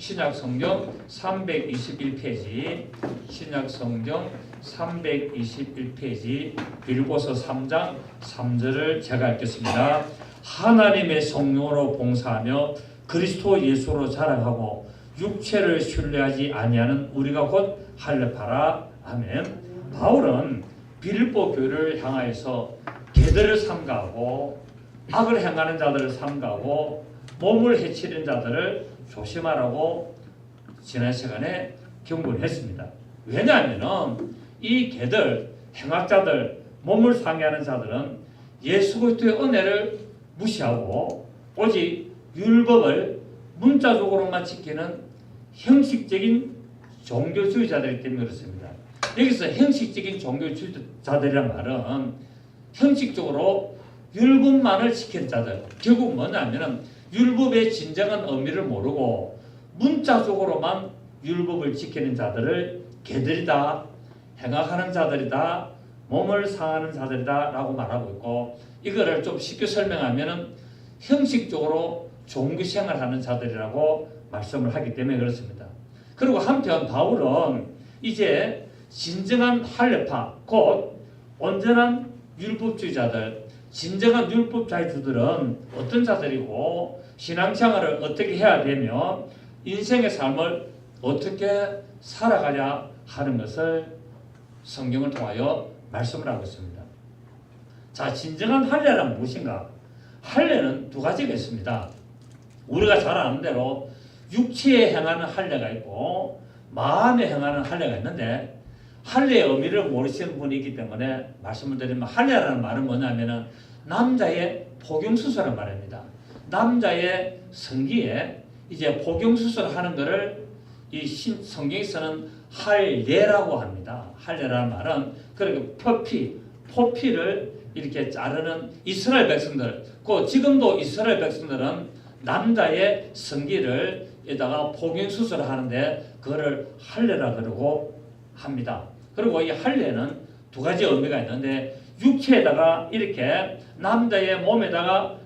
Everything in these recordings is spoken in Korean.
신약성경 321페이지, 신약성경 321페이지 빌보서 3장 3절을 제가 읽겠습니다. 하나님의 성령으로 봉사하며 그리스도 예수로 자랑하고 육체를 신뢰하지 아니하는 우리가 곧 할례파라. 아멘. 바울은 빌보 교회를 향하여서 개들을 삼가하고 악을 행하는 자들을 삼가하고 몸을 해치는 자들을 조심하라고 지난 시간에 경고를 했습니다. 왜냐하면 이 개들, 행악자들, 몸을 상해하는 자들은 예수 그리스도의 은혜를 무시하고 오직 율법을 문자적으로만 지키는 형식적인 종교주의자들이기 때문에 그렇습니다. 여기서 형식적인 종교주의자들이란 말은 형식적으로 율법만을 지키는 자들, 결국 뭐냐면 율법의 진정한 의미를 모르고 문자적으로만 율법을 지키는 자들을 개들이다, 행악하는 자들이다, 몸을 상하는 자들이다 라고 말하고 있고, 이거를 좀 쉽게 설명하면 형식적으로 종교생활하는 자들이라고 말씀을 하기 때문에 그렇습니다. 그리고 한편 바울은 이제 진정한 할례파, 곧 온전한 율법주의자들, 진정한 율법주의자들은 어떤 자들이고 신앙생활을 어떻게 해야 되며 인생의 삶을 어떻게 살아가야 하는 것을 성경을 통하여 말씀을 하고 있습니다. 자, 진정한 할례란 무엇인가? 할례는 두 가지가 있습니다. 우리가 잘 아는 대로 육체에 행하는 할례가 있고 마음에 행하는 할례가 있는데, 할례의 의미를 모르시는 분이 있기 때문에 말씀을 드리면, 할례라는 말은 뭐냐면 남자의 복용수술을 말합니다. 남자의 성기에 이제 복용수술을 하는 것을 이 성경에서는 할례라고 합니다. 할례라는 말은 그러니까 포피를 이렇게 자르는 이스라엘 백성들, 지금도 이스라엘 백성들은 남자의 성기를 에다가 복용수술을 하는데 그거를 할례라 그러고 합니다. 그리고 이 할례는 두 가지 의미가 있는데, 육체에다가 이렇게 남자의 몸에다가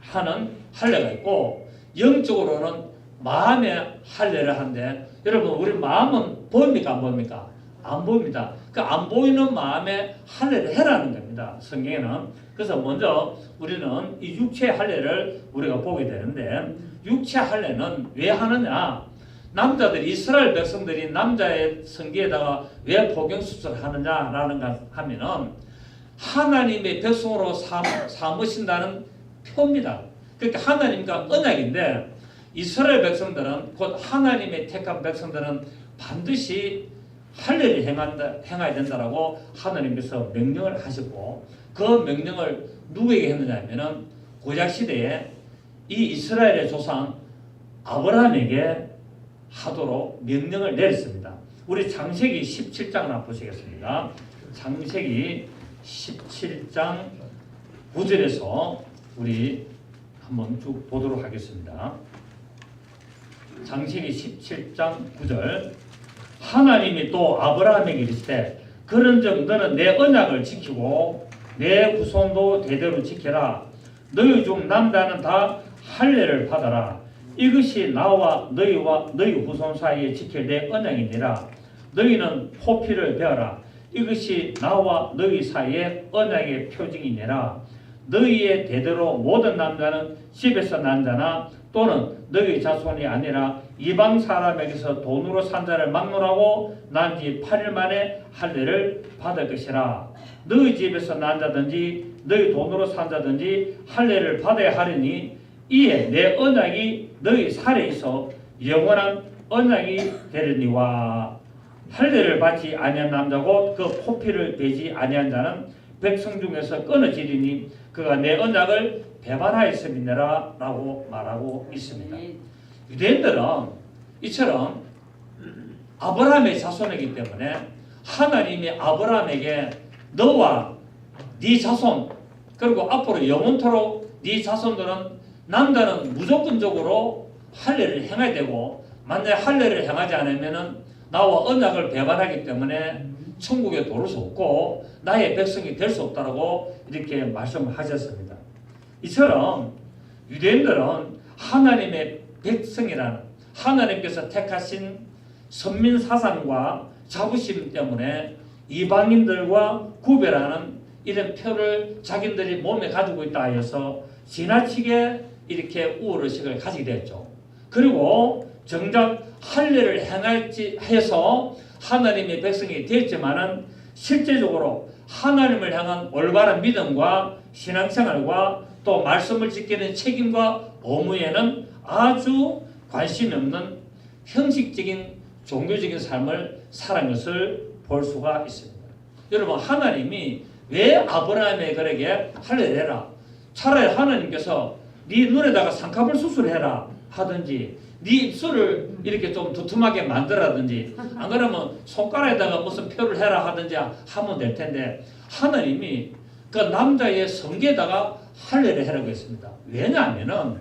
하는 할례가 있고, 영적으로는 마음에 할례를 하는데, 여러분 우리 마음은 보입니까 안 보입니까? 안 보입니다. 그 안 보이는 마음에 할례를 해라는 겁니다, 성경에는. 그래서 먼저 우리는 이 육체 할례를 우리가 보게 되는데, 육체 할례는 왜 하느냐? 남자들이, 이스라엘 백성들이 남자의 성기에다가 왜 복용수술을 하느냐라는 것 하면은 하나님의 백성으로 삼으신다는 표입니다. 그러니까 하나님과 언약인데, 이스라엘 백성들은, 곧 하나님의 택한 백성들은 반드시 할례를 행해야 된다라고 하나님께서 명령을 하시고, 그 명령을 누구에게 했느냐 하면은 구약 시대에 이 이스라엘의 조상 아브라함에게 하도록 명령을 내렸습니다. 우리 창세기 17장을 한번 보시겠습니다. 창세기 17장 9절에서 우리 한번 쭉 보도록 하겠습니다. 창세기 17장 9절. 하나님이 또 아브라함에게 이르시되 그런즉 너는 내 언약을 지키고 내 후손도 대대로 지켜라. 너희 중 남자는 다 할례를 받아라. 이것이 나와 너희와 너희 후손 사이에 지킬 내 언약이니라. 너희는 포피를 베어라. 이것이 나와 너희 사이에 언약의 표징이니라. 너희의 대대로 모든 남자는 집에서 난 자나 또는 너희 자손이 아니라 이방 사람에게서 돈으로 산 자를 막론하고 난 지 8일 만에 할례를 받을 것이라. 너희 집에서 난 자든지 너희 돈으로 산 자든지 할례를 받아야 하리니 이에 내 언약이 너희 살에 있어 영원한 언약이 되리니와. 할례를 받지 아니한 남자 곧 그 포피를 베지 아니한 자는 백성 중에서 끊어지리니 그가 내 언약을 배반하였음이니라 라고 말하고 있습니다. 유대인들은 이처럼 아브라함의 자손이기 때문에 하나님이 아브라함에게 너와 네 자손, 그리고 앞으로 영원토록 네 자손들은, 남자는 무조건적으로 할례를 행해야 되고, 만약에 할례를 행하지 않으면 나와 언약을 배반하기 때문에 천국에 도를 수 없고 나의 백성이 될 수 없다라고 이렇게 말씀을 하셨습니다. 이처럼 유대인들은 하나님의 백성이라는, 하나님께서 택하신 선민 사상과 자부심 때문에 이방인들과 구별하는 이런 표를 자기들이 몸에 가지고 있다 해서 지나치게 이렇게 우월의식을 가지게 됐죠. 그리고 정작 할례를 행할지 해서 하나님의 백성이 됐지만은 실제적으로 하나님을 향한 올바른 믿음과 신앙생활과 또 말씀을 지키는 책임과 의무에는 아주 관심이 없는 형식적인 종교적인 삶을 살은 것을 볼 수가 있습니다. 여러분, 하나님이 왜 아브라함에게 할례를 해라, 차라리 하나님께서 네 눈에다가 상kab을 수술해라 하든지 네 입술을 이렇게 좀 두툼하게 만들라든지 안 그러면 손가락에다가 무슨 표를 해라 하든지 하면 될 텐데, 하나님이 그 남자의 성기에다가 할례를 해라고 했습니다. 왜냐하면은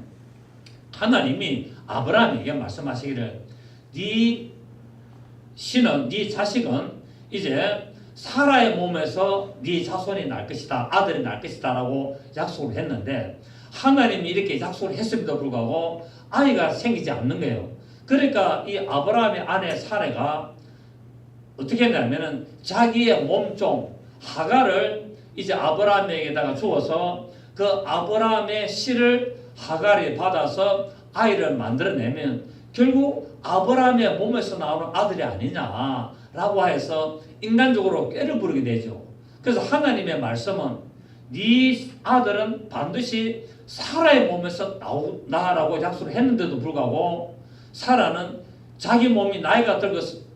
하나님이 아브라함에게 말씀하시기를 네 신은, 네 자식은 이제 사라의 몸에서 네 자손이 날 것이다, 아들이 날 것이다 라고 약속을 했는데, 하나님이 이렇게 약속을 했음에도 불구하고 아이가 생기지 않는 거예요. 그러니까 이 아브라함의 아내 사라가 어떻게 했냐면은 자기의 몸종 하갈을 이제 아브라함에게다가 주어서 그 아브라함의 씨를 하갈이 받아서 아이를 만들어내면 결국 아브라함의 몸에서 나오는 아들이 아니냐라고 해서 인간적으로 꾀를 부르게 되죠. 그래서 하나님의 말씀은 네 아들은 반드시 사라의 몸에서 나라고 약속을 했는데도 불구하고 사라는 자기 몸이 나이가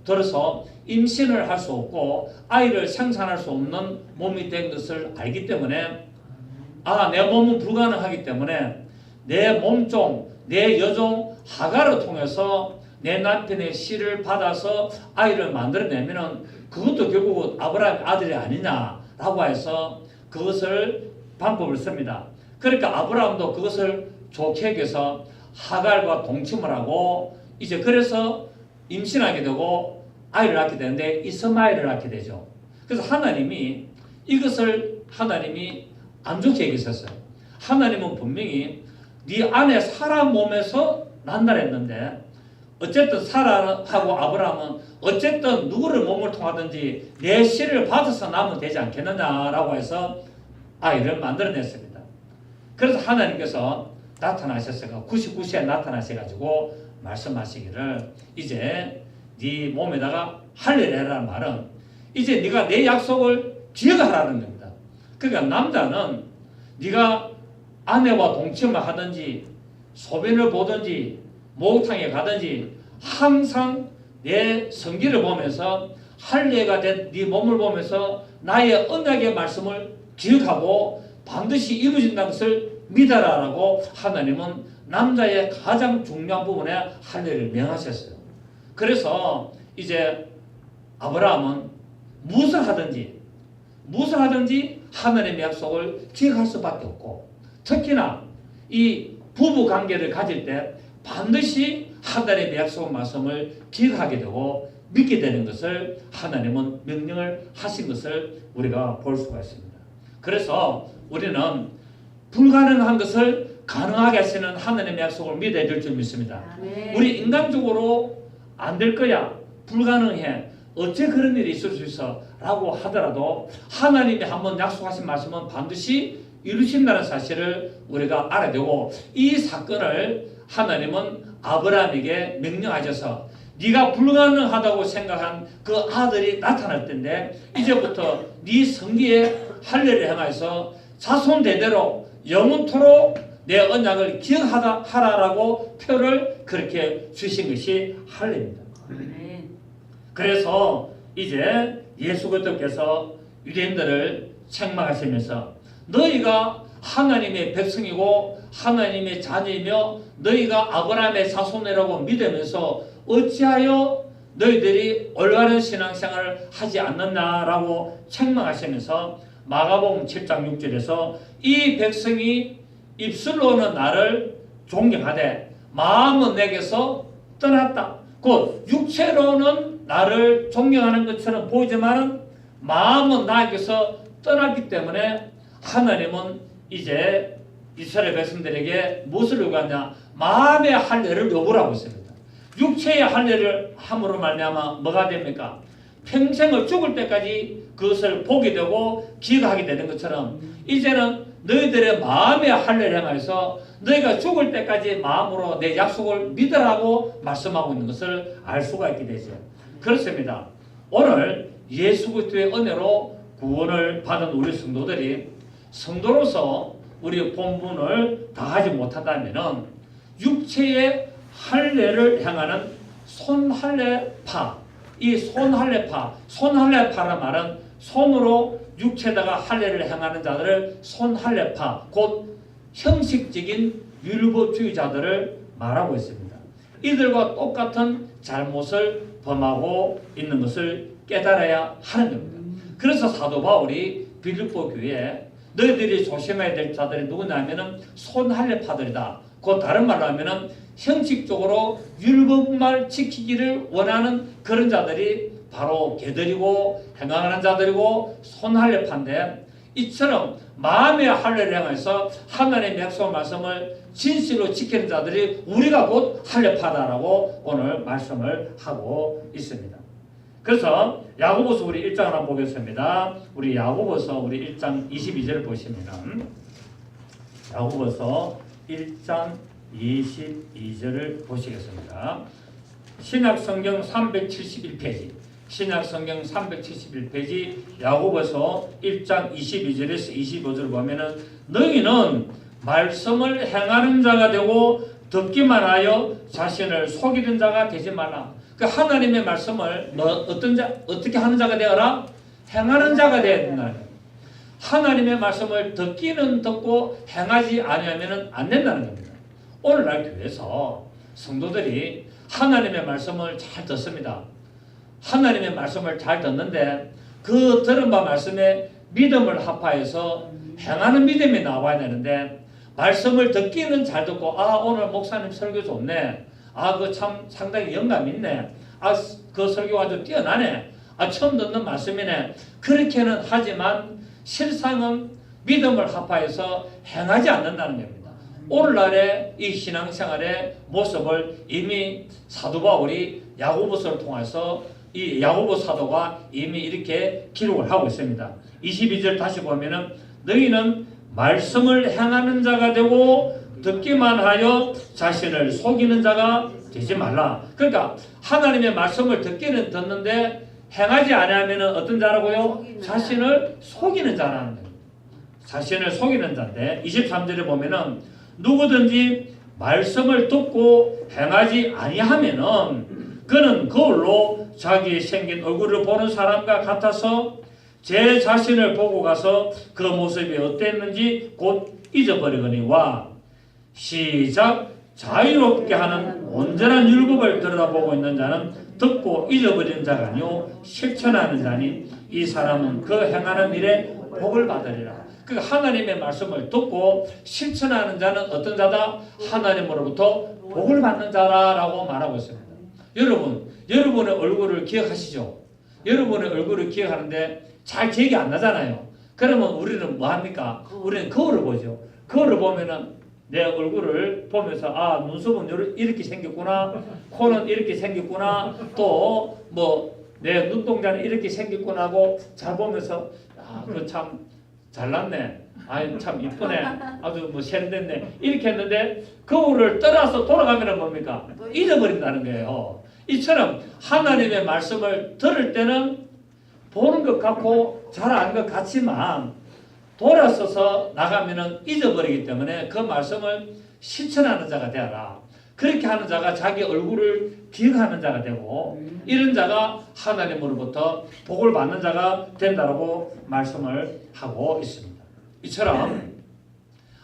들어서 임신을 할 수 없고 아이를 생산할 수 없는 몸이 된 것을 알기 때문에 내 몸은 불가능하기 때문에 내 몸종, 내 여종 하갈을 통해서 내 남편의 씨를 받아서 아이를 만들어내면은 그것도 결국 아브라함의 아들이 아니냐라고 해서 그것을 방법을 씁니다. 그러니까 아브라함도 그것을 좋게 여겨서 하갈과 동침을 하고 이제 그래서 임신하게 되고 아이를 낳게 되는데 이스마엘을 낳게 되죠. 그래서 하나님이 이것을 하나님이 안 좋게 여기셨어요. 하나님은 분명히 네 아내 사라 몸에서 난다 했는데 어쨌든 사라하고 아브라함은 어쨌든 누구를 몸을 통하든지 내 씨를 받아서 나면 되지 않겠느냐라고 해서 아이를 만들어냈습니다. 그래서 하나님께서 나타나셨어요. 99시에 나타나셔가지고 말씀하시기를 이제 네 몸에다가 할례를 해라는 말은 이제 네가 내 약속을 기억하라는 겁니다. 그러니까 남자는 네가 아내와 동침을 하든지 소변을 보든지 목욕탕에 가든지 항상 내 성기를 보면서 할례가 된 네 몸을 보면서 나의 언약의 말씀을 기억하고 반드시 이루어진다는 것을 믿어라라고 하나님은 남자의 가장 중요한 부분에 할례를 명하셨어요. 그래서 이제 아브라함은 무엇을 하든지 하나님의 약속을 기억할 수밖에 없고, 특히나 이 부부 관계를 가질 때 반드시 하나님의 약속 말씀을 기억하게 되고 믿게 되는 것을 하나님은 명령을 하신 것을 우리가 볼 수가 있습니다. 그래서 우리는 불가능한 것을 가능하게 하시는 하나님의 약속을 믿어야 될 줄 믿습니다. 우리 인간적으로 안 될 거야, 불가능해, 어째 그런 일이 있을 수 있어 라고 하더라도 하나님이 한번 약속하신 말씀은 반드시 이루신다는 사실을 우리가 알아야 되고, 이 사건을 하나님은 아브라함에게 명령하셔서 네가 불가능하다고 생각한 그 아들이 나타날 텐데 이제부터 네 성기에 할례를 행하여서 자손 대대로 영원토록 내 언약을 기억하라라고 표를 그렇게 주신 것이 할례입니다. 그래서 이제 예수 그리스도께서 유대인들을 책망하시면서 너희가 하나님의 백성이고 하나님의 자녀이며 너희가 아브라함의 자손이라고 믿으면서 어찌하여 너희들이 올바른 신앙생활을 하지 않느냐라고 책망하시면서 마가복음 7장 6절에서 이 백성이 입술로는 나를 존경하되 마음은 내게서 떠났다. 곧 육체로는 나를 존경하는 것처럼 보이지만 마음은 나에게서 떠났기 때문에 하나님은 이제 이스라엘 백성들에게 무엇을 요구하냐? 마음의 할례를 요구하고 있습니다. 육체의 할례를 함으로 말미암아 뭐가 됩니까? 평생을 죽을 때까지 그것을 보게 되고 기억하게 되는 것처럼 이제는 너희들의 마음의 할례를 행하여서 너희가 죽을 때까지 마음으로 내 약속을 믿으라고 말씀하고 있는 것을 알 수가 있게 되죠. 그렇습니다. 오늘 예수 그리스도의 은혜로 구원을 받은 우리 성도들이 성도로서 우리 본분을 다하지 못한다면 육체의 할례를 향하는 손할례파, 이 손할례파란 말은 손으로 육체다가 할례를 행하는 자들을 손할례파, 곧 형식적인 율법주의자들을 말하고 있습니다. 이들과 똑같은 잘못을 범하고 있는 것을 깨달아야 하는 겁니다. 그래서 사도 바울이 빌립보 교회에 너희들이 조심해야 될 자들이 누구냐면은 손할례파들이다. 그 다른 말로 하면은 형식적으로 율법만 지키기를 원하는 그런 자들이 바로 개들이고 행하는 자들이고 손할례파인데, 이처럼 마음의 할례를 향해서 하나님의 약속 말씀을 진실로 지키는 자들이 우리가 곧 할례파다라고 오늘 말씀을 하고 있습니다. 그래서 야고보서 우리 1장을 한번 보겠습니다. 우리 야고보서 우리 1장 22절을 보시면 야고보서 1장 22절을 보시겠습니다. 신약성경 371페이지 신약성경 371페이지 야고보서 1장 22절에서 25절을 보면은 너희는 말씀을 행하는 자가 되고 듣기만 하여 자신을 속이는 자가 되지 말라. 그 하나님의 말씀을 어떻게 하는 자가 되어라? 행하는 자가 되어야 된다. 하나님의 말씀을 듣기는 듣고 행하지 아니하면 안 된다는 겁니다. 오늘날 교회에서 성도들이 하나님의 말씀을 잘 듣습니다. 하나님의 말씀을 잘 듣는데 그 들은 바 말씀에 믿음을 합하여서 행하는 믿음이 나와야 되는데, 말씀을 듣기는 잘 듣고 오늘 목사님 설교 좋네, 그 참 상당히 영감 있네, 그 설교 아주 뛰어나네, 처음 듣는 말씀이네, 그렇게는 하지만 실상은 믿음을 합하여서 행하지 않는다는 겁니다. 오늘날의 이 신앙생활의 모습을 이미 사도 바울이 야고보서를 통해서 이 야고보 사도가 이미 이렇게 기록을 하고 있습니다. 22절 다시 보면은 너희는 말씀을 행하는 자가 되고 듣기만 하여 자신을 속이는 자가 되지 말라. 그러니까 하나님의 말씀을 듣기는 듣는데 행하지 않으면 어떤 자라고요? 자신을 속이는 자라는 거예요. 자신을 속이는 자인데 23절에 보면은 누구든지 말씀을 듣고 행하지 아니하면은 그는 거울로 자기 생긴 얼굴을 보는 사람과 같아서 제 자신을 보고 가서 그 모습이 어땠는지 곧 잊어버리거니와 시작 자유롭게 하는 온전한 율법을 들여다보고 있는 자는 듣고 잊어버리는 자가 아니요 실천하는 자니 이 사람은 그 행하는 일에 복을 받으리라. 그 하나님의 말씀을 듣고 실천하는 자는 어떤 자다? 하나님으로부터 복을 받는 자라고 말하고 있습니다. 여러분, 여러분의 얼굴을 기억하시죠? 여러분의 얼굴을 기억하는데 잘 기억이 안 나잖아요. 그러면 우리는 뭐 합니까? 우리는 거울을 보죠. 거울을 보면은 내 얼굴을 보면서 눈썹은 이렇게 생겼구나, 코는 이렇게 생겼구나, 또 뭐 내 눈동자는 이렇게 생겼구나 하고 잘 보면서 그 참 잘났네, 참 이쁘네, 아주 뭐 세련됐네 이렇게 했는데 거울을 떠나서 돌아가면 뭡니까? 잊어버린다는 거예요. 이처럼 하나님의 말씀을 들을 때는 보는 것 같고 잘 아는 것 같지만 돌아서서 나가면은 잊어버리기 때문에 그 말씀을 실천하는 자가 되어라. 그렇게 하는 자가 자기 얼굴을 기억하는 자가 되고 이런 자가 하나님으로부터 복을 받는 자가 된다고 말씀을 하고 있습니다. 이처럼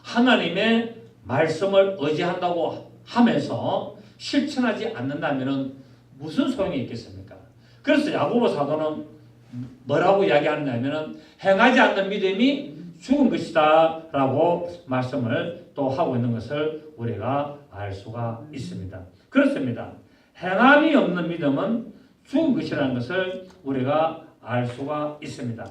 하나님의 말씀을 의지한다고 하면서 실천하지 않는다면 무슨 소용이 있겠습니까? 그래서 야고보 사도는 뭐라고 이야기하느냐면 행하지 않는 믿음이 죽은 것이다 라고 말씀을 또 하고 있는 것을 우리가 알 수가 있습니다. 그렇습니다. 행함이 없는 믿음은 죽은 것이라는 것을 우리가 알 수가 있습니다.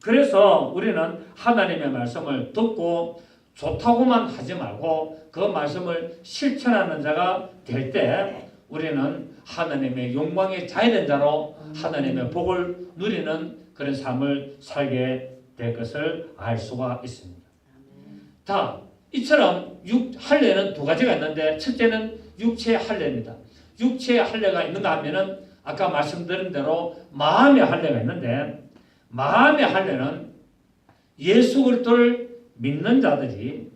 그래서 우리는 하나님의 말씀을 듣고 좋다고만 하지 말고 그 말씀을 실천하는 자가 될 때 우리는 하나님의 영광의 자유된 자로 하나님의 복을 누리는 그런 삶을 살게 될 것을 알 수가 있습니다. 자, 이처럼 할례는 두 가지가 있는데 첫째는 육체의 할례입니다. 육체의 할례가 있는가 하면은 아까 말씀드린 대로 마음의 할례가 있는데 마음의 할례는 예수 그리스도를 믿는 자들이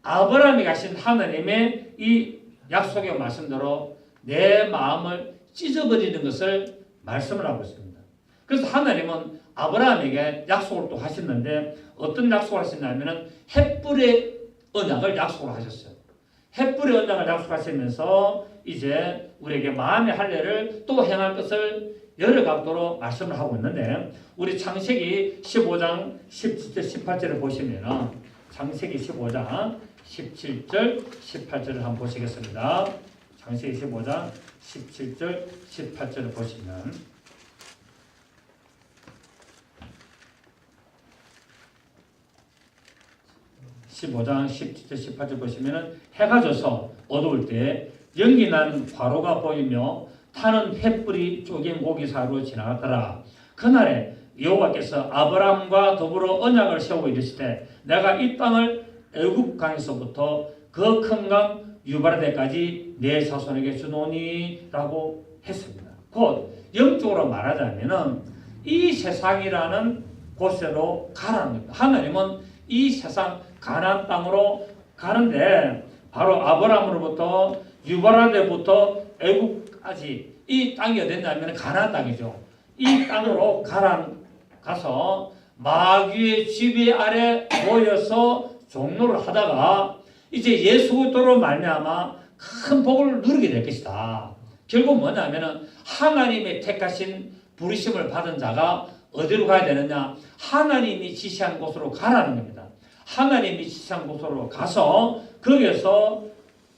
아브라함이 가신 하나님의 이 약속의 말씀대로 내 마음을 찢어버리는 것을 말씀을 하고 있습니다. 그래서 하나님은 아브라함에게 약속을 또 하셨는데 어떤 약속을 하셨냐면 햇불의 언약을 약속을 하셨어요. 햇불의 언약을 약속하시면서 이제 우리에게 마음의 할례를 또 행할 것을 여러 각도로 말씀을 하고 있는데 우리 창세기 15장 17절 18절을 보시면 창세기 15장 17절 18절을 한번 보시겠습니다. 창세기 15장 17절 18절을 보시면 15장 17절 18절 보시면 해가 져서 어두울 때 연기 나는 화로가 보이며 타는 횃불이 쪼갠 고기 사이로 지나갔더라. 그날에 여호와께서 아브라함과 더불어 언약을 세우고 이르시되 내가 이 땅을 애굽 강에서부터 그 큰 강 유브라데까지 내 자손에게 주노니 라고 했습니다. 곧 영적으로 말하자면 이 세상이라는 곳으로 가라는 겁니다. 하나님은 이 세상 가나안 땅으로 가는데 바로 아브라함으로부터 유브라데부터 애굽까지 이 땅이 어딨냐면 가나안 땅이죠. 이 땅으로 가서 마귀의 지배 아래 모여서 종로를 하다가 이제 예수 그리스도로 말미암아 큰 복을 누리게 될 것이다. 결국 뭐냐면은 하나님의 택하신 부르심을 받은 자가 어디로 가야 되느냐? 하나님이 지시한 곳으로 가라는 겁니다. 하나님이 지시한 곳으로 가서 거기에서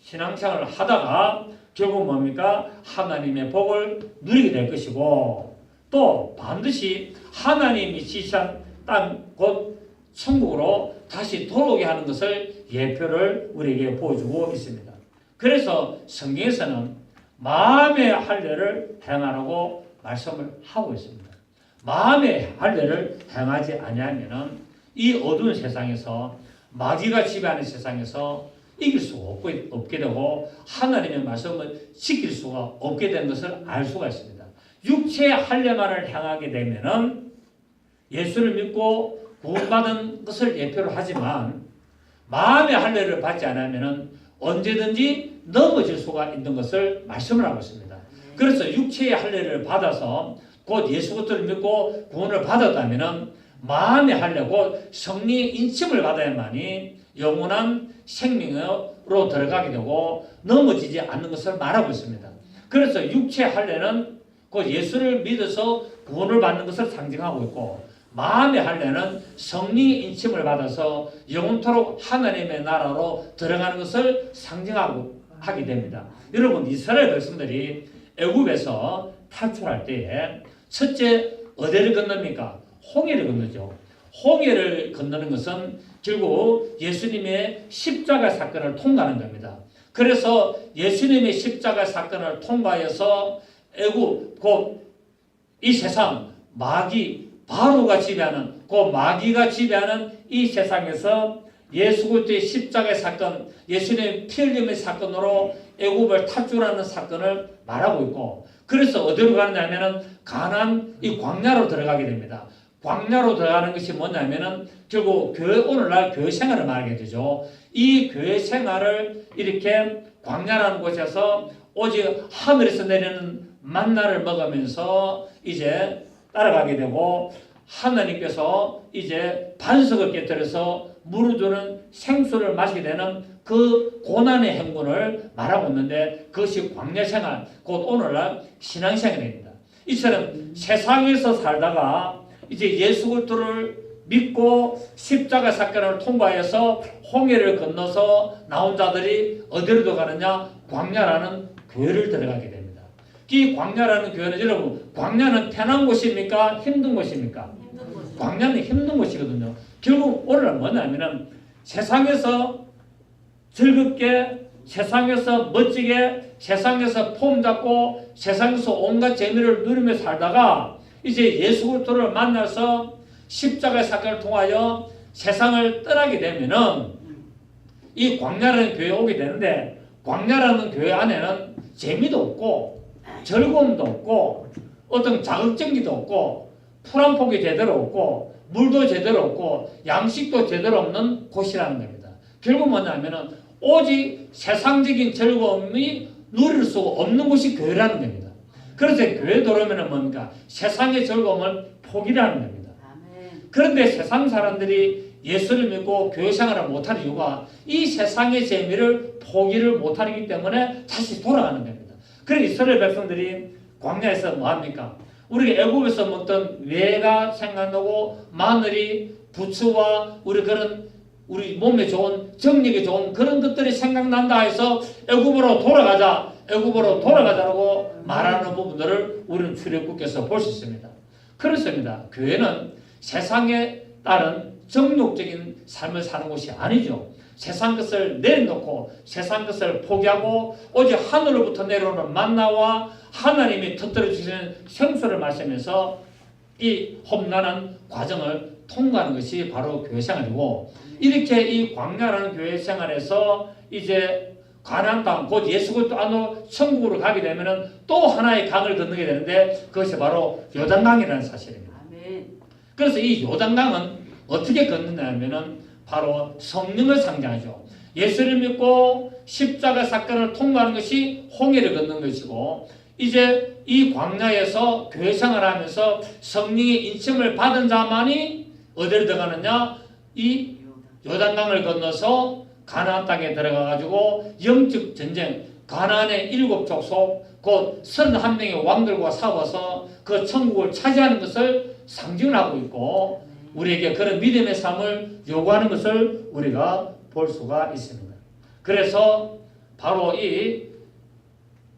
신앙생활을 하다가 결국 뭡니까? 하나님의 복을 누리게 될 것이고 또 반드시 하나님이 지시한 땅 곧 천국으로 다시 돌아오게 하는 것을 예표를 우리에게 보여주고 있습니다. 그래서 성경에서는 마음의 할례를 행하라고 말씀을 하고 있습니다. 마음의 할례를 행하지 아니하면은 이 어두운 세상에서 마귀가 지배하는 세상에서 이길 수가 없게 되고 하나님의 말씀을 지킬 수가 없게 되는 것을 알 수가 있습니다. 육체의 할례만을 행하게 되면은 예수를 믿고 구원받은 것을 예표로 하지만 마음의 할례를 받지 않으면은 언제든지 넘어질 수가 있는 것을 말씀을 하고 있습니다. 그래서 육체의 할례를 받아서 곧 예수 그리스도를 믿고 구원을 받았다면은 마음의 할례 곧 성령의 인침을 받아야만이 영원한 생명으로 들어가게 되고 넘어지지 않는 것을 말하고 있습니다. 그래서 육체의 할례는 곧 예수를 믿어서 구원을 받는 것을 상징하고 있고 마음의 할례는 성령의 인침을 받아서 영원토록 하나님의 나라로 들어가는 것을 상징하고 하게 됩니다. 여러분 이스라엘 백성들이 애굽에서 탈출할 때에 첫째 어디를 건넙니까? 홍해를 건너죠. 홍해를 건너는 것은 결국 예수님의 십자가 사건을 통과하는 겁니다. 그래서 예수님의 십자가 사건을 통과해서 애굽 곧 이 세상 마귀 바로가 지배하는 그 마귀가 지배하는 이 세상에서 예수 그리스도의 십자가의 사건, 예수님의 피 흘림의 사건으로 애굽을 탈출하는 사건을 말하고 있고 그래서 어디로 가느냐면은 가나안 이 광야로 들어가게 됩니다. 광야로 들어가는 것이 뭐냐면은 결국 오늘날 교회 생활을 말하게 되죠. 이 교회 생활을 이렇게 광야라는 곳에서 오직 하늘에서 내리는 만나를 먹으면서 이제 따라가게 되고 하나님께서 이제 반석을 깨뜨려서 물을 주는 생수를 마시게 되는 그 고난의 행군을 말하고 있는데 그것이 광야 생활, 곧 오늘날 신앙생활입니다. 이처럼 세상에서 살다가 이제 예수 그리스도를 믿고 십자가 사건을 통과해서 홍해를 건너서 나온 자들이 어디로 가느냐? 광야라는 교회를 들어가게 됩니다. 이 광야라는 교회는 여러분 광야는 편한 곳입니까? 힘든 곳입니까? 광야는 힘든 곳이거든요. 결국 오늘날 뭐냐면은 세상에서 즐겁게 세상에서 멋지게 세상에서 폼 잡고 세상에서 온갖 재미를 누리며 살다가 이제 예수 그리스도를 만나서 십자가의 사건을 통하여 세상을 떠나게 되면은 이 광야라는 교회에 오게 되는데, 광야라는 교회 안에는 재미도 없고 즐거움도 없고 어떤 자극적기도 없고 풀 한 폭이 제대로 없고 물도 제대로 없고 양식도 제대로 없는 곳이라는 겁니다. 결국 뭐냐면은 오직 세상적인 즐거움이 누릴 수 없는 곳이 교회라는 겁니다. 그래서 교회 들어오면은 뭡니까? 세상의 즐거움을 포기하는 겁니다. 그런데 세상 사람들이 예수를 믿고 교회 생활을 못하는 이유가 이 세상의 재미를 포기를 못하기 때문에 다시 돌아가는 겁니다. 그래서 이스라엘 백성들이 광야에서 뭐합니까? 우리가 애굽에서 먹던 뇌가 생각나고 마늘이 부추와 우리 몸에 좋은 정력에 좋은 그런 것들이 생각난다 해서 애굽으로 돌아가자라고 말하는 부분들을 우리는 출애굽께서 볼 수 있습니다. 그렇습니다. 교회는 세상에 따른 정욕적인 삶을 사는 곳이 아니죠. 세상 것을 내려놓고 세상 것을 포기하고 오직 하늘로부터 내려오는 만나와 하나님이 터뜨려 주시는 생수를 마시면서 이 험난한 과정을 통과하는 것이 바로 교회 생활이고, 이렇게 이 광야라는 교회 생활에서 이제 가나안 땅, 곧 예수 그리스도 안으로 천국으로 가게 되면은 또 하나의 강을 건너게 되는데 그것이 바로 요단강이라는 사실입니다. 그래서 이 요단강은 어떻게 건너냐면은 바로 성령을 상징하죠. 예수를 믿고 십자가 사건을 통과하는 것이 홍해를 걷는 것이고, 이제 이 광야에서 교회 생활하면서 성령의 인침을 받은 자만이 어디로 들어가느냐? 이 요단강을 건너서 가나안 땅에 들어가가지고 영적 전쟁, 가나안의 7족속 곧 31명의 왕들과 싸워서 그 천국을 차지하는 것을 상징을 하고 있고, 우리에게 그런 믿음의 삶을 요구하는 것을 우리가 볼 수가 있습니다. 그래서 바로 이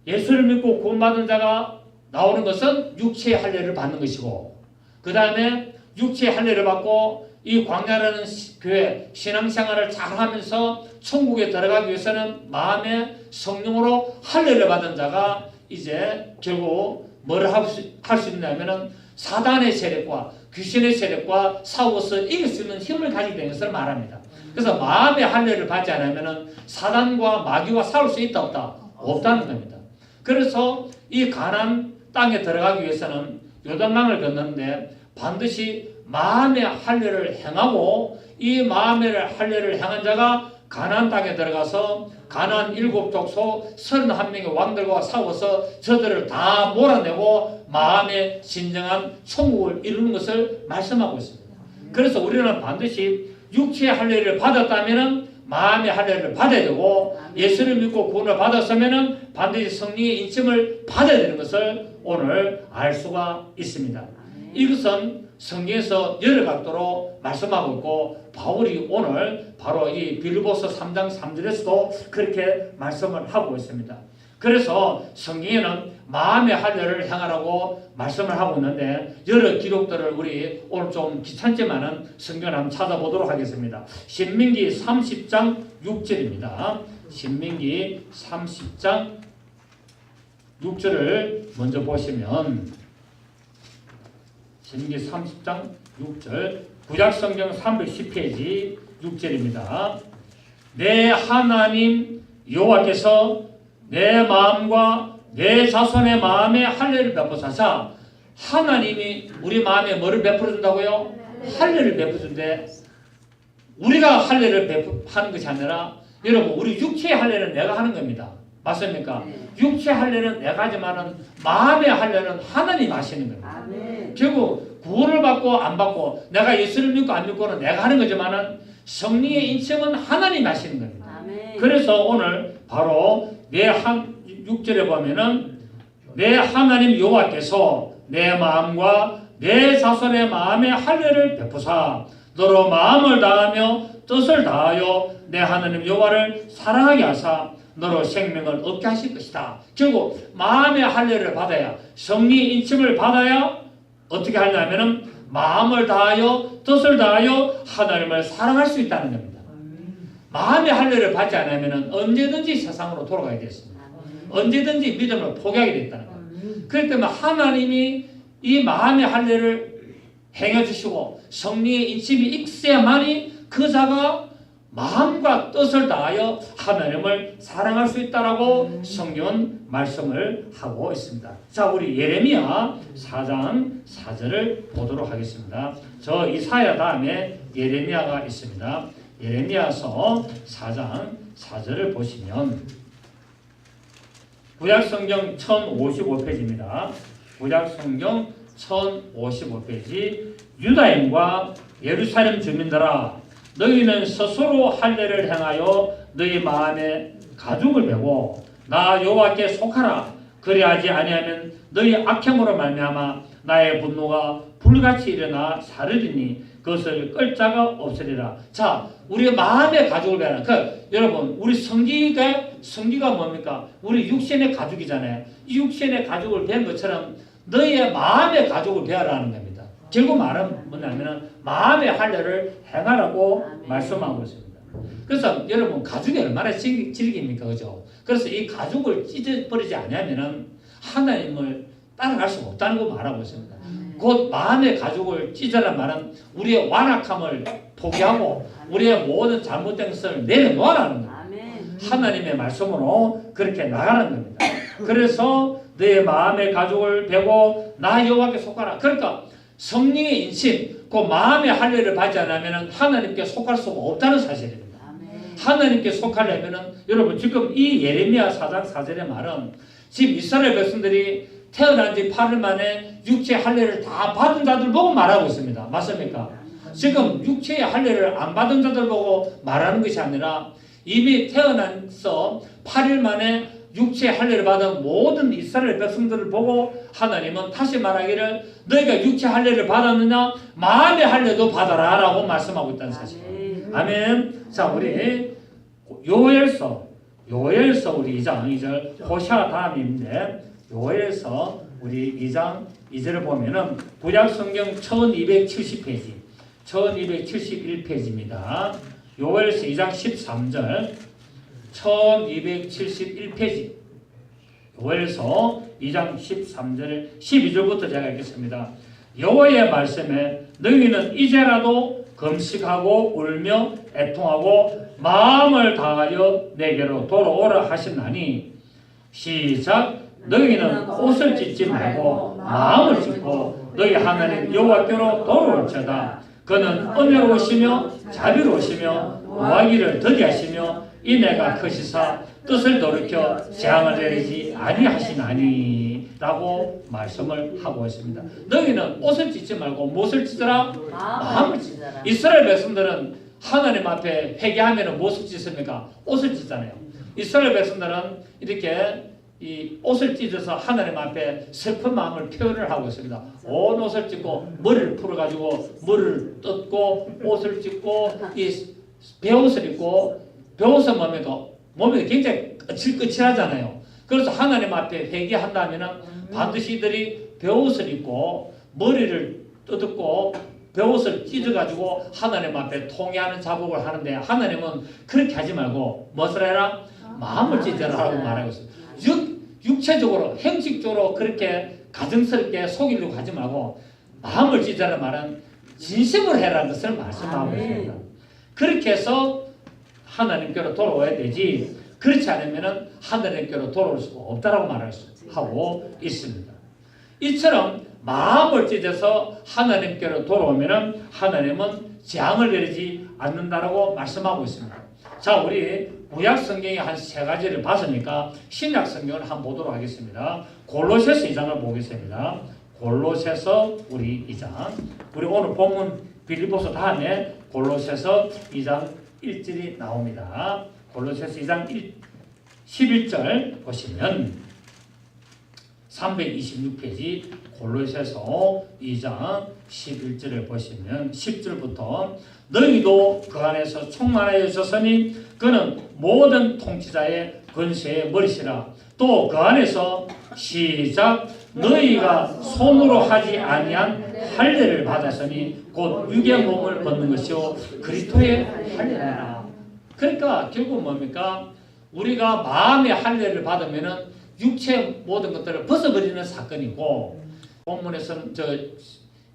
예수를 믿고 구원받은 자가 나오는 것은 육체의 할례를 받는 것이고, 그 다음에 육체의 할례를 받고 이 광야라는 교회 신앙생활을 잘하면서 천국에 들어가기 위해서는 마음의 성령으로 할례를 받은 자가 이제 결국 뭘 할 수 있냐면은 사단의 세력과 귀신의 세력과 싸워서 이길 수 있는 힘을 가지게 되는 것을 말합니다. 그래서 마음의 할례를 받지 않으면은 사단과 마귀와 싸울 수 있다 없다? 없다는 겁니다. 그래서 이 가나안 땅에 들어가기 위해서는 요단강을 건너는데 반드시 마음의 할례를 행하고, 이 마음의 할례를 행한 자가 가나안 땅에 들어가서 가나안 7족속 31명의 왕들과 싸워서 저들을 다 몰아내고 마음의 진정한 천국을 이루는 것을 말씀하고 있습니다. 그래서 우리는 반드시 육체의 할례를 받았다면 마음의 할례를 받아야 되고, 예수를 믿고 구원을 받았으면 반드시 성령의 인침을 받아야 되는 것을 오늘 알 수가 있습니다. 이것은 성경에서 여러 각도로 말씀하고 있고, 바울이 오늘 바로 이 빌립보서 3장 3절에서도 그렇게 말씀을 하고 있습니다. 그래서 성경에는 마음의 할례를 행하라고 말씀을 하고 있는데, 여러 기록들을 우리 오늘 좀 귀찮지만은 성경을 한번 찾아보도록 하겠습니다. 신명기 30장 6절입니다. 신명기 30장 6절을 먼저 보시면, 신명기 30장 6절, 구약성경 310페이지 6절입니다. 내 하나님 여호와께서 내 마음과 내 자손의 마음에 할례를 베푸사사. 하나님이 우리 마음에 뭐를 베풀어 준다고요? 할례를 베풀어 준대. 우리가 할례를 하는 것이 아니라, 여러분, 우리 육체의 할례는 내가 하는 겁니다. 맞습니까? 육체 할례는 내가 하지만은 마음의 할례는 하나님 하시는 겁니다. 결국 구원을 받고 안 받고, 내가 예수를 믿고 안 믿고는 내가 하는 거지만은 성령의 인침은 하나님 하시는 겁니다. 그래서 오늘 바로 6절에 보면은 내 하나님 여호와께서 내 마음과 내 자손의 마음에 할례를 베푸사 너로 마음을 다하며 뜻을 다하여 내 하나님 여호와를 사랑하게 하사 너로 생명을 얻게 하실 것이다. 결국 마음의 할례를 받아야, 성령의 인침을 받아야 어떻게 하냐면은 마음을 다하여 뜻을 다하여 하나님을 사랑할 수 있다는 겁니다. 마음의 할례를 받지 않으면 언제든지 세상으로 돌아가게 됐습니다. 언제든지 믿음을 포기하게 됐다는 거예요. 그렇기 때문에 하나님이 이 마음의 할례를 행해 주시고 성령의 인심이 있어야만이 그 자가 마음과 뜻을 다하여 하나님을 사랑할 수 있다라고 성경은 말씀을 하고 있습니다. 자, 우리 예레미야 4장 4절을 보도록 하겠습니다. 저 이사야 다음에 예레미야가 있습니다. 예레미야서 4장 4절을 보시면 구약성경 1055페이지입니다. 구약성경 1055페이지 유다인과 예루살렘 주민들아 너희는 스스로 할례를 행하여 너희 마음에 가죽을 메고 나 여호와께 속하라. 그리하지 아니하면 너희 악행으로 말미암아 나의 분노가 불같이 일어나 사르리니 그것을 끌 자가 없으리라. 자, 우리의 마음의 가죽을 베라. 여러분, 우리 성기가 뭡니까? 우리 육신의 가죽이잖아요. 이 육신의 가죽을 벤 것처럼 너희의 마음의 가죽을 베라는 겁니다. 결국 말은 뭐냐면 마음의 할례를 행하라고 말씀하고 있습니다. 그래서 여러분 가죽이 얼마나 질깁니까? 그죠? 그래서 이 가죽을 찢어버리지 않으면 하나님을 따라갈 수 없다는 거 말하고 있습니다. 곧 마음의 가죽을 찢으란 말은 우리의 완악함을 포기하고 우리의 모든 잘못된 것을 내려놓으라는 거예요. 하나님의 말씀으로 그렇게 나가는 겁니다. 그래서 내 마음의 가죽을 베고 나 여호와께 속하라. 그러니까 성령의 인심, 그 마음의 할례를 받지 않으면 하나님께 속할 수가 없다는 사실입니다. 하나님께 속하려면 여러분 지금 이 예레미야 4장 4절의 말은 지금 이스라엘 백성들이 태어난 지 8일 만에 육체의 할례를 다 받은 자들 보고 말하고 있습니다. 맞습니까? 지금 육체의 할례를 안 받은 자들 보고 말하는 것이 아니라 이미 태어나서 8일 만에 육체의 할례를 받은 모든 이스라엘 백성들을 보고 하나님은 다시 말하기를 너희가 육체의 할례를 받았느냐 마음의 할례도 받아라 라고 말씀하고 있다는 사실. 아멘. 자, 우리 요엘서 우리 2장 2절 호시아 다음인데 요엘서 우리 2장 2절을 보면은 구약성경 1270페이지 1271페이지입니다. 요엘서 2장 13절 1271페이지 요엘서 2장 13절 12절부터 제가 읽겠습니다. 여호와의 말씀에 너희는 이제라도 금식하고 울며 애통하고 마음을 다하여 내게로 돌아오라 하시나니 시작. 너희는 옷을 찢지 말고 마음을 찢고 너희 하나님 여호와께로 돌아올지어다. 그는 은혜로우시며 자비로우시며 노하기를 더디하시며 이내가 크시사 뜻을 돌이켜 재앙을 내리지 아니하시나니 라고 말씀을 하고 있습니다. 너희는 옷을 찢지 말고 무엇을 찢으라? 마음을 찢으라. 이스라엘 백성들은 하나님 앞에 회개하면 무엇을 찢습니까? 옷을 찢잖아요. 이스라엘 백성들은 이렇게 이 옷을 찢어서 하나님 앞에 슬픈 마음을 표현을 하고 있습니다. 온 옷을 찢고 머리를 풀어가지고 머리를 뜯고 옷을 찢고 이 베옷을 입고 베옷은 뭡니까? 몸이 굉장히 거칠거칠하잖아요. 그래서 하나님 앞에 회개한다면 반드시 이들이 베옷을 입고 머리를 뜯고 베옷을 찢어가지고 하나님 앞에 통회하는 작업을 하는데 하나님은 그렇게 하지 말고 무엇을 해라? 마음을 찢어라라고 말하고 있습니다. 육체적으로 형식적으로 그렇게 가정스럽게 속이려고 하지 말고 마음을 찢으라는 말은 진심을 해라는 것을 말씀하고 있습니다. 그렇게 해서 하나님께로 돌아와야 되지 그렇지 않으면 하나님께로 돌아올 수가 없다라고 말하고 있습니다. 이처럼 마음을 찢어서 하나님께로 돌아오면 하나님은 재앙을 내리지 않는다라고 말씀하고 있습니다. 자, 우리 구약 성경의 한 세 가지를 봤으니까 신약 성경을 한번 보도록 하겠습니다. 골로새서 2장을 보겠습니다. 골로새서 우리 2장. 우리 오늘 본문 빌립보서 다음에 골로새서 2장 1절이 나옵니다. 골로새서 2장 11절 보시면 326페이지 골로새서 2장 11절을 보시면 10절부터 너희도 그 안에서 충만하여졌으니 그는 모든 통치자의 권세의 머리시라. 또 그 안에서 시작. 너희가 손으로 하지 아니한 할례를 받았으니 곧 육의 몸을 벗는 것이요 그리스도의 할례라. 그러니까 결국 뭡니까? 우리가 마음의 할례를 받으면은 육체 모든 것들을 벗어버리는 사건이고, 본문에서는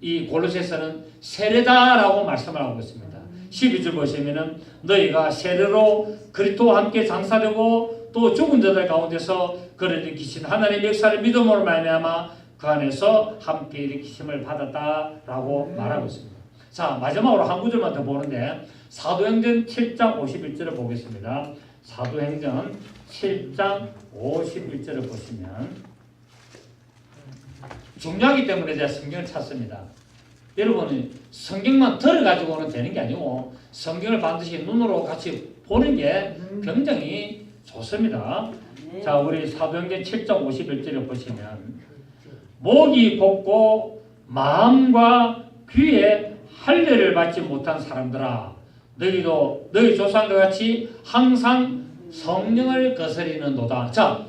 이 골로새서는 세례다라고 말씀을 하고 있습니다. 12절 보시면은 너희가 세례로 그리스도와 함께 장사되고 또 죽은 자들 가운데서 그를 일으키신 하나님의 역사를 믿음으로 말미암아 그 안에서 함께 일으키심을 받았다라고 말하고 있습니다. 자, 마지막으로 한 구절만 더 보는데 사도행전 7장 51절을 보겠습니다. 사도행전 7장 51절을 보시면 중요하기 때문에 제가 성경을 찾습니다. 여러분은 성경만 들어가지고는 되는 게 아니고 성경을 반드시 눈으로 같이 보는 게 굉장히 좋습니다. 자, 우리 사도행전 7장 51절을 보시면 목이 곱고 마음과 귀에 할례를 받지 못한 사람들아 너희도 너희 조상과 같이 항상 성령을 거스리는도다. 자,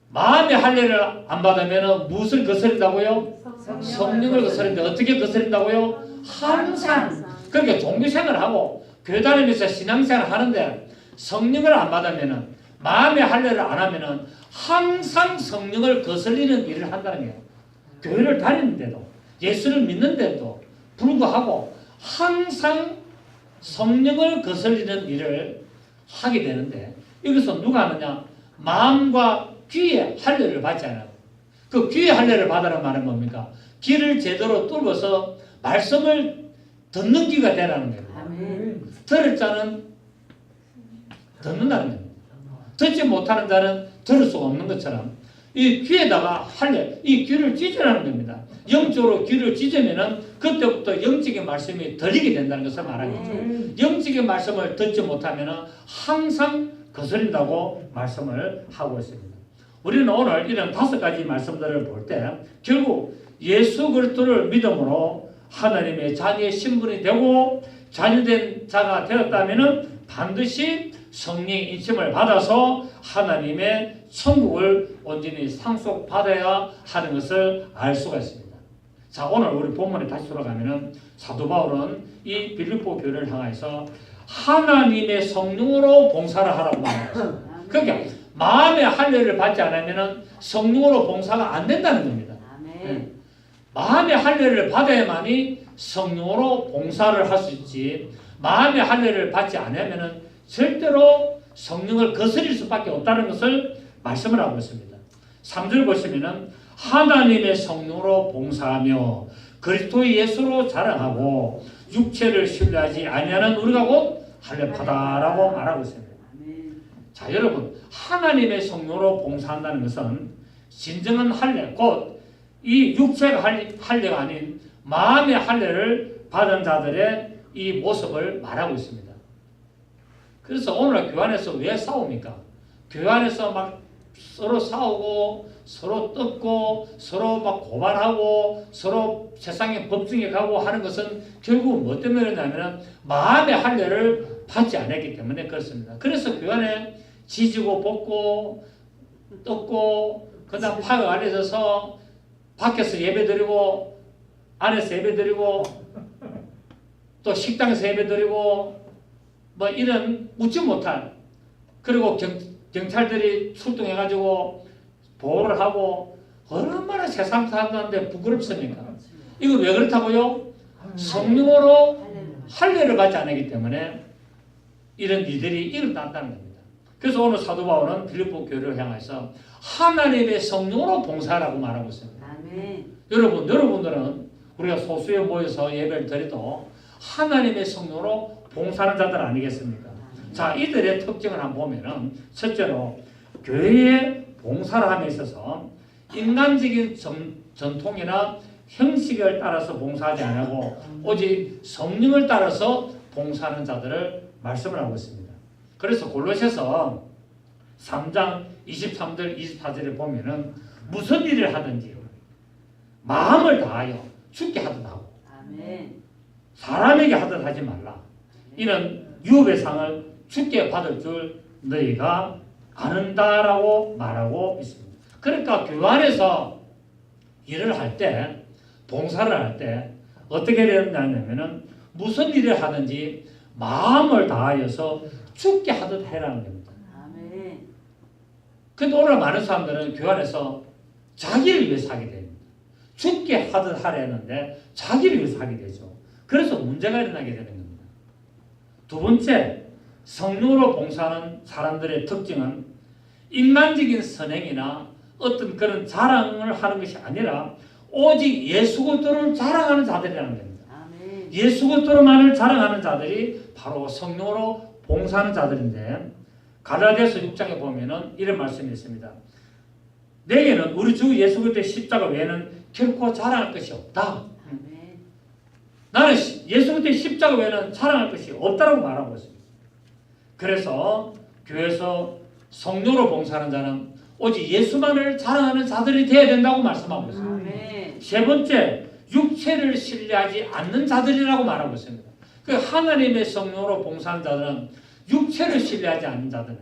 마음의 할례를 안 받으면 무엇을 거스린다고요? 성령을 거스린다. 어떻게 거스린다고요? 항상. 그러니까 종교생활을 하고 교회 다니면서 신앙생활을 하는데 성령을 안 받으면 마음의 할례를 안 하면 항상 성령을 거스리는 일을 한다는 거예요. 교회를 다니는데도 예수를 믿는데도 불구하고 항상 성령을 거스리는 일을 하게 되는데 여기서 누가 하느냐? 마음과 귀에 할례를 받지 않아요. 그 귀에 할례를 받으라는 말은 뭡니까? 귀를 제대로 뚫어서 말씀을 듣는 귀가 되라는 거예요. 들을 자는 듣는다는 겁니다. 듣지 못하는 자는 들을 수가 없는 것처럼 이 귀에다가 할례, 이 귀를 찢으라는 겁니다. 영적으로 귀를 찢으면은 그때부터 영적인 말씀이 들리게 된다는 것을 말하는 거죠. 영적인 말씀을 듣지 못하면은 항상 거스린다고 말씀을 하고 있습니다. 우리는 오늘 이런 5가지 말씀들을 볼 때 결국 예수 그리스도를 믿음으로 하나님의 자녀의 신분이 되고 자녀된 자가 되었다면은 반드시 성령의 인침을 받아서 하나님의 천국을 온전히 상속받아야 하는 것을 알 수가 있습니다. 자, 오늘 우리 본문에 다시 돌아가면은 사도 바울은 이 빌립보 교회를 향해서 하나님의 성령으로 봉사를 하라고 말합니다. 그러니까 마음의 할례를 받지 않으면 성령으로 봉사가 안 된다는 겁니다. 네. 마음의 할례를 받아야만이 성령으로 봉사를 할 수 있지 마음의 할례를 받지 않으면 절대로 성령을 거스릴 수밖에 없다는 것을 말씀을 하고 있습니다. 3절 보시면은 하나님의 성령으로 봉사하며 그리스도의 예수로 자랑하고 육체를 신뢰하지 아니하는 우리가 곧 할례파다라고 말하고 있습니다. 자, 여러분, 하나님의 성령으로 봉사한다는 것은 진정한 할례, 곧 이 육체가 할례가 아닌 마음의 할례를 받은 자들의 이 모습을 말하고 있습니다. 그래서 오늘 교회 안에서 왜 싸웁니까? 교회 안에서 막 서로 싸우고 서로 뜯고 서로 막 고발하고 서로 세상의 법정에 가고 하는 것은 결국 뭐 때문에 그러냐면 마음의 할례를 받지 않았기 때문에 그렇습니다. 그래서 교회 안에 지지고 볶고 뜯고 그다음 파가 알려져서 밖에서 예배드리고 안에서 예배드리고 또 식당에서 예배드리고 뭐 이런 묻지 못한 그리고 경찰들이 출동해가지고 보호를 하고 얼마나 세상 사람들한테 부끄럽습니까? 이거 왜 그렇다고요? 성령으로 할례를 받지 않았기 때문에 이런 일들이 일어난다는 겁니다. 그래서 오늘 사도 바울은 빌립보 교회를 향해서 하나님의 성령으로 봉사하라고 말하고 있습니다. 여러분들은 우리가 소수에 모여서 예배를 드려도 하나님의 성령으로 봉사하는 자들 아니겠습니까? 자, 이들의 특징을 한번 보면은 첫째로 교회에 봉사를 함에 있어서 인간적인 전통이나 형식을 따라서 봉사하지 않고 오직 성령을 따라서 봉사하는 자들을 말씀을 하고 있습니다. 그래서 골로새서 3장 23절 24절에 보면은 무슨 일을 하든지 마음을 다하여 주께 하듯 하고 사람에게 하듯 하지 말라. 이는 유업의 상을 주께 받을 줄 너희가 아는다라고 말하고 있습니다. 그러니까 교회 안에서 일을 할 때, 봉사를 할 때 어떻게 되느냐면은 무슨 일을 하든지 마음을 다하여서 죽게 하듯 해라는 겁니다. 아멘. 근데 오늘 많은 사람들은 교회 안에서 자기를 위해서 하게 됩니다. 죽게 하듯 하려 했는데 자기를 위해서 하게 되죠. 그래서 문제가 일어나게 되는 겁니다. 두 번째, 성령으로 봉사하는 사람들의 특징은 인간적인 선행이나 어떤 그런 자랑을 하는 것이 아니라 오직 예수 그리스도를 자랑하는 자들이라는 겁니다. 아멘. 예수 그리스도만을 자랑하는 자들이 바로 성령으로 봉사하는 자들인데, 갈라디아서 6장에 보면은 이런 말씀이 있습니다. 내게는 우리 주 예수 그리스도의 십자가 외에는 결코 자랑할 것이 없다. 아멘. 나는 예수 그리스도의 십자가 외에는 자랑할 것이 없다라고 말하고 있습니다. 그래서 교회에서 성령으로 봉사하는 자는 오직 예수만을 자랑하는 자들이 되어야 된다고 말씀하고 있습니다. 아멘. 세 번째, 육체를 신뢰하지 않는 자들이라고 말하고 있습니다. 그 하나님의 성령으로 봉사하는 자들은 육체를 신뢰하지 않는 자들은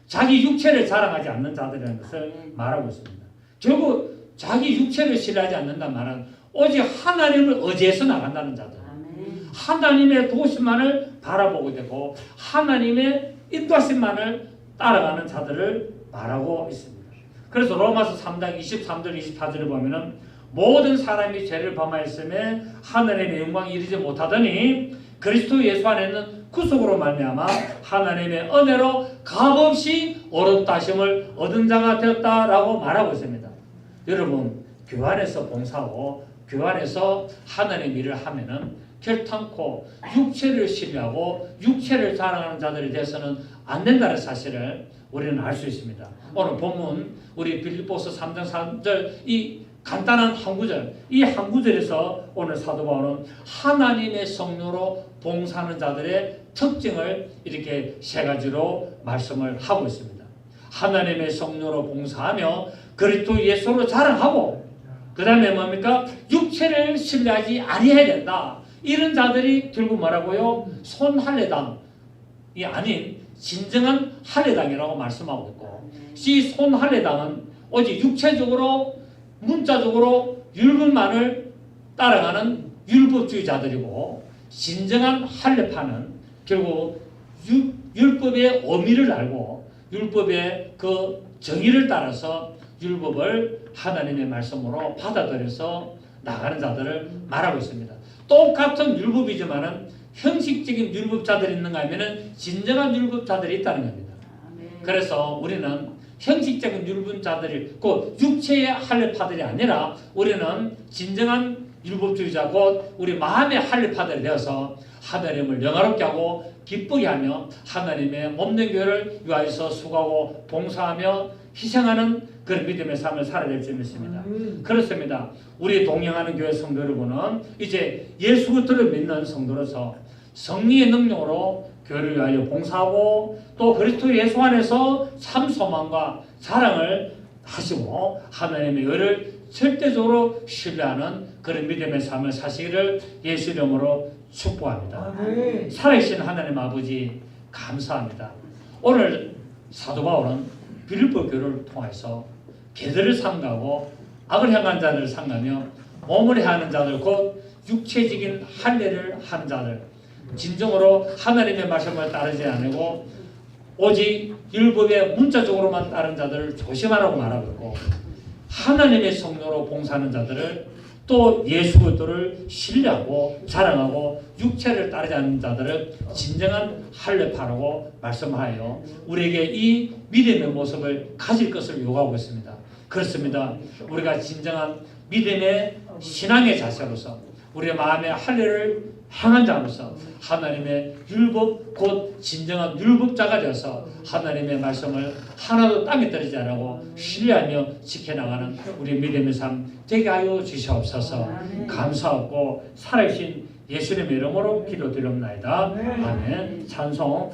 자기 육체를 자랑하지 않는 자들이라는 것을 말하고 있습니다. 결국 자기 육체를 신뢰하지 않는다는 말은 오직 하나님을 의지해서 나간다는 자들, 아멘. 하나님의 도우심만을 바라보게 되고 하나님의 인도하심만을 따라가는 자들을 말하고 있습니다. 그래서 로마서 3장 23절 24절을 보면은 모든 사람이 죄를 범하였음에 하나님의 영광이 이르지 못하더니 그리스도 예수 안에 있는 구속으로 말미암아 하나님의 은혜로 값없이 어렵다 하심을 얻은 자가 되었다라고 말하고 있습니다. 여러분, 교회 안에서 봉사하고 교회 안에서 하나님 일을 하면은 결탄코 육체를 신뢰하고 육체를 자랑하는 자들이 돼서는 안 된다는 사실을 우리는 알 수 있습니다. 오늘 본문 우리 빌립보서 3장 3절 이 간단한 한 구절, 이 한 구절에서 오늘 사도 바울은 하나님의 성령으로 봉사하는 자들의 특징을 이렇게 세 가지로 말씀을 하고 있습니다. 하나님의 성령으로 봉사하며 그리스도 예수로 자랑하고, 그 다음에 뭡니까? 육체를 신뢰하지 아니해야 된다. 이런 자들이 결국 뭐라고요? 손할례당이 아닌 진정한 할례당이라고 말씀하고 있고, 이 손할례당은 오직 육체적으로 문자적으로 율법만을 따라가는 율법주의자들이고, 진정한 할례파는 결국 율법의 의미를 알고 율법의 그 정의를 따라서 율법을 하나님의 말씀으로 받아들여서 나가는 자들을 말하고 있습니다. 똑같은 율법이지만은 형식적인 율법자들이 있는가 하면은 진정한 율법자들이 있다는 겁니다. 그래서 우리는 형식적인 율법자들이 곧 육체의 할례파들이 아니라 우리는 진정한 율법주의자 곧 우리 마음의 할례파들이 되어서 하나님을 영화롭게 하고 기쁘게 하며 하나님의 몸된 교회를 위하여서 수고하고 봉사하며 희생하는 그런 믿음의 삶을 살아야 될 줄 믿습니다. 그렇습니다. 우리 동행하는 교회 성도 여러분은 이제 예수 그리스도를 믿는 성도로서 성령의 능력으로 교회를 위하여 봉사하고 또 그리스도 예수 안에서 참 소망과 자랑을 하시고 하나님의 의를 절대적으로 신뢰하는 그런 믿음의 삶을 사시기를 예수 이름으로 축복합니다. 살아계신 하나님 아버지 감사합니다. 오늘 사도 바울은 빌립보 교회를 통해서 개들을 삼가고 악을 행한 자들을 삼가며 몸을 해하는 자들 곧 육체적인 할례를 하는 자들, 진정으로 하나님의 말씀을 따르지 않고 오직 율법의 문자적으로만 따른 자들을 조심하라고 말하고 있고, 하나님의 성령으로 봉사하는 자들을 또 예수 그리스도를 신뢰하고 자랑하고 육체를 따르지 않는 자들을 진정한 할례파라고 말씀하여 우리에게 이 믿음의 모습을 가질 것을 요구하고 있습니다. 그렇습니다. 우리가 진정한 믿음의 신앙의 자세로서 우리의 마음의 할례를 행한 자로서 하나님의 율법 곧 진정한 율법자가 되어서 하나님의 말씀을 하나도 땅에 떨어지지 않고 신뢰하며 지켜나가는 우리 믿음의 삶 되게 하여 주시옵소서. 감사하고 살아계신 예수님의 이름으로 기도드립니다. 아멘. 찬송